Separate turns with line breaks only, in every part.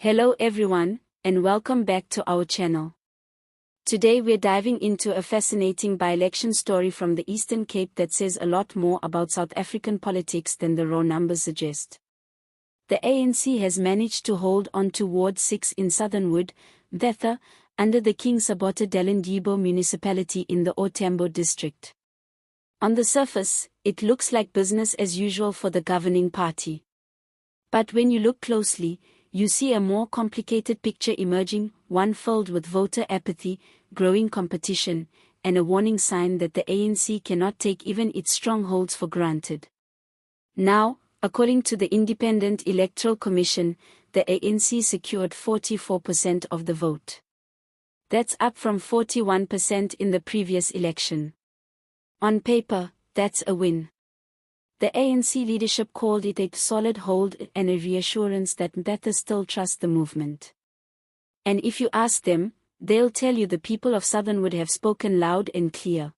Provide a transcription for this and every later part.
Hello everyone, and welcome back to our channel. Today we're diving into a fascinating by-election story from the Eastern Cape that says a lot more about South African politics than the raw numbers suggest. The ANC has managed to hold on to Ward 6 in Southernwood, Mthatha, under the King Sabota Delindibo municipality in the Otambo district. On the surface, it looks like business as usual for the governing party. But when you look closely, you see a more complicated picture emerging, one filled with voter apathy, growing competition, and a warning sign that the ANC cannot take even its strongholds for granted. Now, according to the Independent Electoral Commission, the ANC secured 44% of the vote. That's up from 41% in the previous election. On paper, that's a win. The ANC leadership called it a solid hold and a reassurance that Mthatha still trusts the movement. And if you ask them, they'll tell you the people of Southernwood have spoken loud and clear.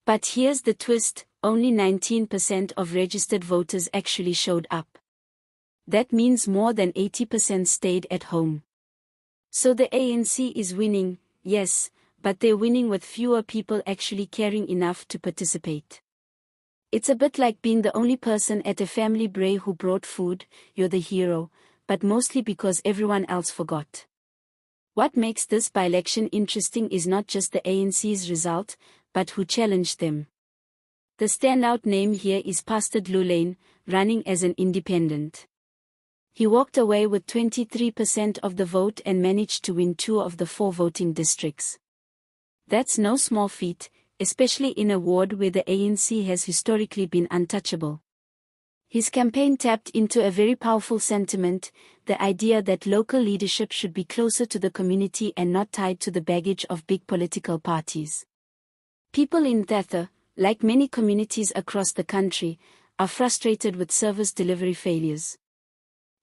But here's the twist, only 19% of registered voters actually showed up. That means more than 80% stayed at home. So the ANC is winning, yes, but they're winning with fewer people actually caring enough to participate. It's a bit like being the only person at a family braai who brought food. You're the hero, but mostly because everyone else forgot. What makes this by-election interesting is not just the ANC's result, but who challenged them. The standout name here is Pastor Dlulane, running as an independent. He walked away with 23% of the vote and managed to win 2 of the 4 voting districts. That's no small feat, especially in a ward where the ANC has historically been untouchable. His campaign tapped into a very powerful sentiment, the idea that local leadership should be closer to the community and not tied to the baggage of big political parties. People in Mthatha, like many communities across the country, are frustrated with service delivery failures.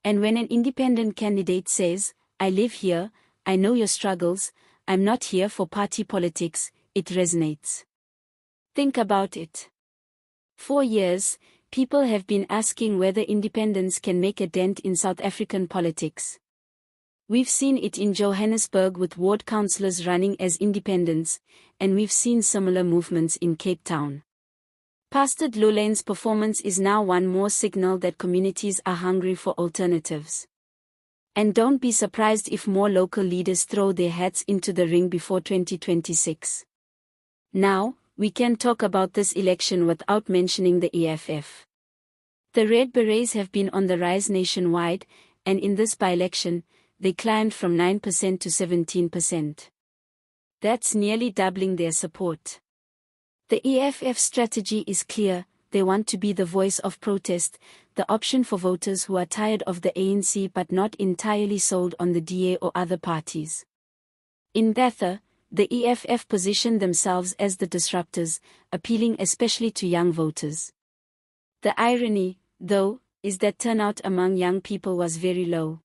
And when an independent candidate says, "I live here, I know your struggles, I'm not here for party politics," it resonates. Think about it. For years, people have been asking whether independents can make a dent in South African politics. We've seen it in Johannesburg with ward councillors running as independents, and we've seen similar movements in Cape Town. Pastor Dlulane's performance is now one more signal that communities are hungry for alternatives. And don't be surprised if more local leaders throw their hats into the ring before 2026. Now, we can talk about this election without mentioning the EFF. The Red Berets have been on the rise nationwide, and in this by-election, they climbed from 9% to 17%. That's nearly doubling their support. The EFF strategy is clear. They want to be the voice of protest, the option for voters who are tired of the ANC but not entirely sold on the DA or other parties. In Mthatha, the EFF positioned themselves as the disruptors, appealing especially to young voters. The irony, though, is that turnout among young people was very low.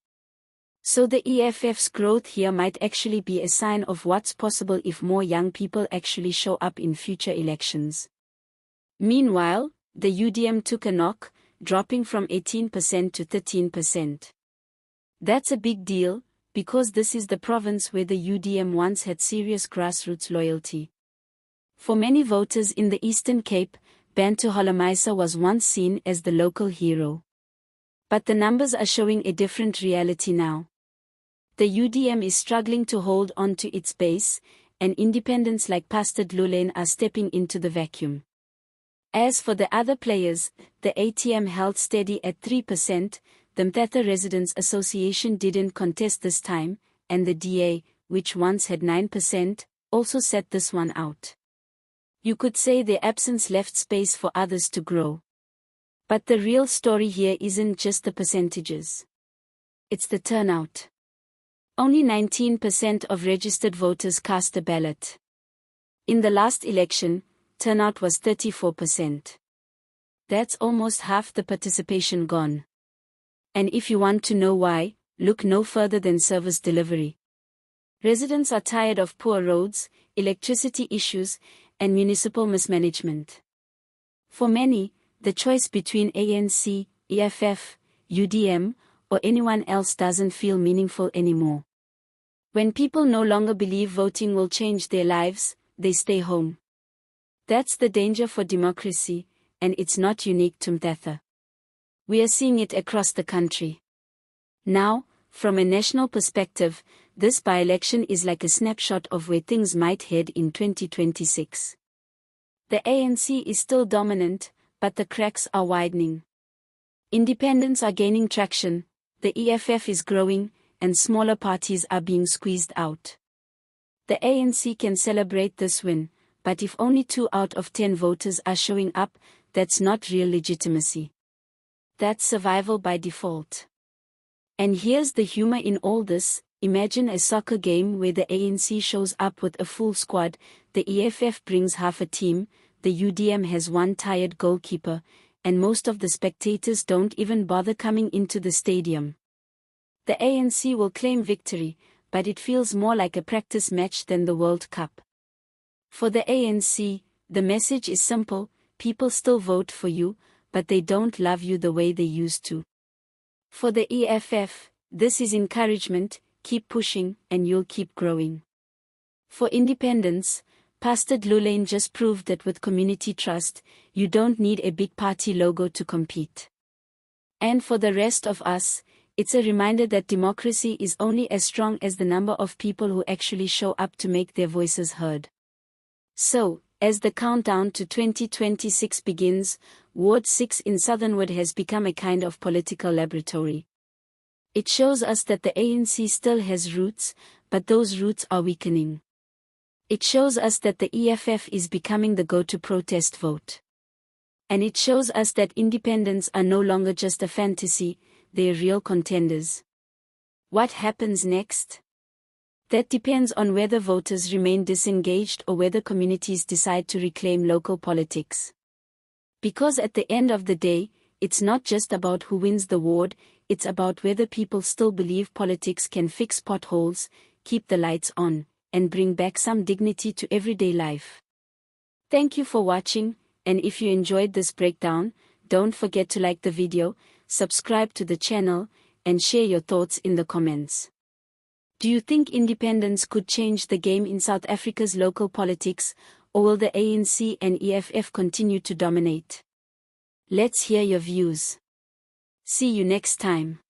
So the EFF's growth here might actually be a sign of what's possible if more young people actually show up in future elections. Meanwhile, the UDM took a knock, dropping from 18% to 13%. That's a big deal, because this is the province where the UDM once had serious grassroots loyalty. For many voters in the Eastern Cape, Bantu Holomisa was once seen as the local hero. But the numbers are showing a different reality now. The UDM is struggling to hold on to its base, and independents like Pastor Dlulane are stepping into the vacuum. As for the other players, the ATM held steady at 3%, the Mthatha Residents Association didn't contest this time, and the DA, which once had 9%, also sat this one out. You could say their absence left space for others to grow. But the real story here isn't just the percentages. It's the turnout. Only 19% of registered voters cast a ballot. In the last election, turnout was 34%. That's almost half the participation gone. And if you want to know why, look no further than service delivery. Residents are tired of poor roads, electricity issues, and municipal mismanagement. For many, the choice between ANC, EFF, UDM, or anyone else doesn't feel meaningful anymore. When people no longer believe voting will change their lives, they stay home. That's the danger for democracy, and it's not unique to Mthatha. We are seeing it across the country. Now, from a national perspective, this by-election is like a snapshot of where things might head in 2026. The ANC is still dominant, but the cracks are widening. Independents are gaining traction, the EFF is growing, and smaller parties are being squeezed out. The ANC can celebrate this win, but if only 2 out of 10 voters are showing up, that's not real legitimacy. That's survival by default. And here's the humor in all this: imagine a soccer game where the ANC shows up with a full squad, the EFF brings half a team, the UDM has one tired goalkeeper, and most of the spectators don't even bother coming into the stadium. The ANC will claim victory, but it feels more like a practice match than the World Cup. For the ANC, the message is simple: people still vote for you, but they don't love you the way they used to. For the EFF, this is encouragement: keep pushing, and you'll keep growing. For independents, Pastor Dlulane just proved that with community trust, you don't need a big party logo to compete. And for the rest of us, it's a reminder that democracy is only as strong as the number of people who actually show up to make their voices heard. So, as the countdown to 2026 begins, Ward 6 in Southernwood has become a kind of political laboratory. It shows us that the ANC still has roots, but those roots are weakening. It shows us that the EFF is becoming the go-to protest vote. And it shows us that independents are no longer just a fantasy, they're real contenders. What happens next? That depends on whether voters remain disengaged or whether communities decide to reclaim local politics. Because at the end of the day, it's not just about who wins the ward, it's about whether people still believe politics can fix potholes, keep the lights on, and bring back some dignity to everyday life. Thank you for watching, and if you enjoyed this breakdown, don't forget to like the video, subscribe to the channel, and share your thoughts in the comments. Do you think independents could change the game in South Africa's local politics, or will the ANC and EFF continue to dominate? Let's hear your views. See you next time.